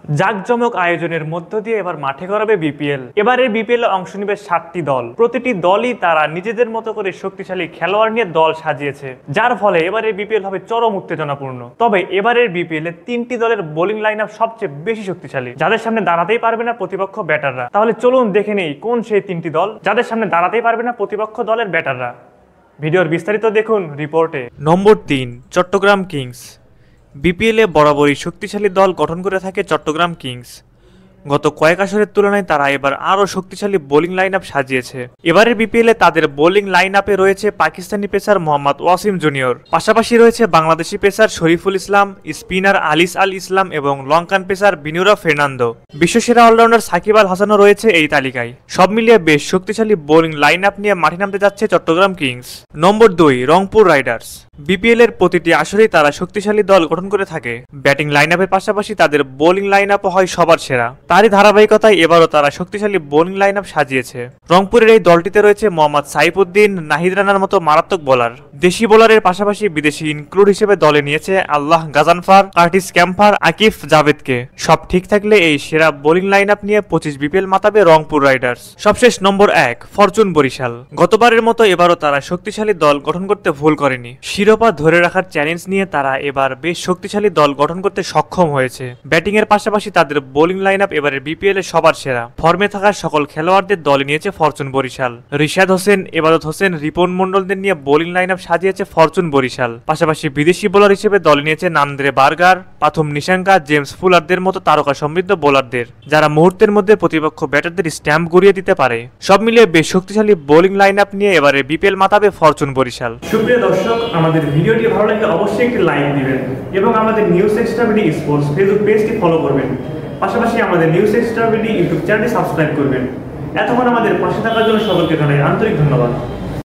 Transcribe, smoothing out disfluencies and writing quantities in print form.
জাঁকজমক আয়োজনের মধ্য দিয়ে এবার মাঠে গড়াবে বিপিএল। এবারের বিপিএল অংশ নেবে 7টি দল। প্রতিটি দলই তারা নিজেদের মতো করে শক্তিশালী খেলোয়াড় নিয়ে দল সাজিয়েছে, যার ফলে এবারের বিপিএল হবে চরম উত্তেজনাপূর্ণ। তবে এবারের বিপিএল এ 3টি দলের বোলিং লাইন আপ সবচেয়ে বেশি শক্তিশালী, যাদের সামনে দাঁড়াতেই পারবে না প্রতিপক্ষ ব্যাটাররা। তাহলে চলুন দেখে নেই কোন সেই 3টি দল যাদের সামনে দাঁড়াতেই পারবে না প্রতিপক্ষ দলের ব্যাটাররা। ভিডিওর বিস্তারিত দেখুন রিপোর্টে। নম্বর 3, চট্টগ্রাম কিংস। বিপিএলে বরাবরই শক্তিশালী দল গঠন করে থাকে চট্টগ্রাম কিংস। গত কয়েক আসরের তুলনায় তারা এবার আরও শক্তিশালী বোলিং লাইন আপ সাজিয়েছে। এবারের বিপিএলে তাদের বোলিং লাইন আপে রয়েছে পাকিস্তানি পেসার মোহাম্মদ ওয়াসিম জুনিয়র, পাশাপাশি রয়েছে বাংলাদেশি পেসার শরীফুল ইসলাম, স্পিনার আলিস আল ইসলাম এবং লঙ্কান পেসার বিনুরা ফের্নান্দো। বিশ্বসেরা অলরাউন্ডার সাকিব আল হাসানও রয়েছে এই তালিকায়। সব মিলিয়ে বেশ শক্তিশালী বোলিং লাইন আপ নিয়ে মাঠে নামতে যাচ্ছে চট্টগ্রাম কিংস। নম্বর 2, রংপুর রাইডার্স। বিপিএল এর প্রতিটি আসরেই তারা শক্তিশালী দল গঠন করে থাকে। ব্যাটিং লাইন আপের পাশাপাশি তাদের বোলিং লাইন আপও হয় সবার সেরা। তারই ধারাবাহিকতায় এবারও তারা শক্তিশালী বোলিং লাইন আপ সাজিয়েছে। রংপুরের এই দলটিতে রয়েছে মোহাম্মদ সাইফুদ্দিন, নাহিদ রানার মতো মারাত্মক বোলার। দেশি বোলারের পাশাপাশি বিদেশি ইনক্লুড হিসেবে দলে নিয়েছে আল্লাহ গাজানফার, কার্টিস ক্যাম্পার, আকিফ জাভেদকে। সব ঠিক থাকলে এই সেরা বোলিং লাইন আপ নিয়ে 25 বিপিএল মাতাবে রংপুর রাইডার্স। সবশেষ নম্বর 1, ফরচুন বরিশাল। গতবারের মতো এবারও তারা শক্তিশালী দল গঠন করতে ভুল করেনি। শিরোপা ধরে রাখার চ্যালেঞ্জ নিয়ে তারা এবার বেশ শক্তিশালী দল গঠন করতে সক্ষম হয়েছে। ব্যাটিং এর পাশাপাশি তাদের বোলিং লাইন আপ এবারে বিপিএল এ সবার সেরা। ফর্মে থাকা সকল খেলোয়াড়দের দলে নিয়েছে ফরচুন বরিশাল। রিশাদ হোসেন, এবাদত হোসেন, রিপন মন্ডলদের নিয়ে বোলিং লাইন আপ সাজিয়েছে ফরচুন বরিশাল। পাশাপাশি বিদেশি বোলার হিসেবে দলে নিয়েছে Nandre Burger, Pathum Nissanka, James ফুলারদের মতো তারকা সমৃদ্ধ বোলারদের, যারা মুহূর্তের মধ্যে প্রতিপক্ষ ব্যাটারদের স্ট্যাম্প গড়িয়ে দিতে পারে। সব মিলিয়ে বেশ শক্তিশালী বোলিং লাইন আপ নিয়ে এবারে বিপিএল মাতাবে ফরচুন বরিশাল। সুপ্রিয় দর্শক, আমাদের ভিডিওটি ভালো লাগলে অবশ্যই একটি লাইক দিবেন এবং আমাদের news extra BD sports Facebook পেজটি ফলো করবেন। পাশাপাশি আমাদের নিউজ এক্সট্রা বিডি ইউটিউব চ্যানেলটি সাবস্ক্রাইব করবেন। এতক্ষণ আমাদের পাশে থাকার জন্য সকলকে জানাই আন্তরিক ধন্যবাদ।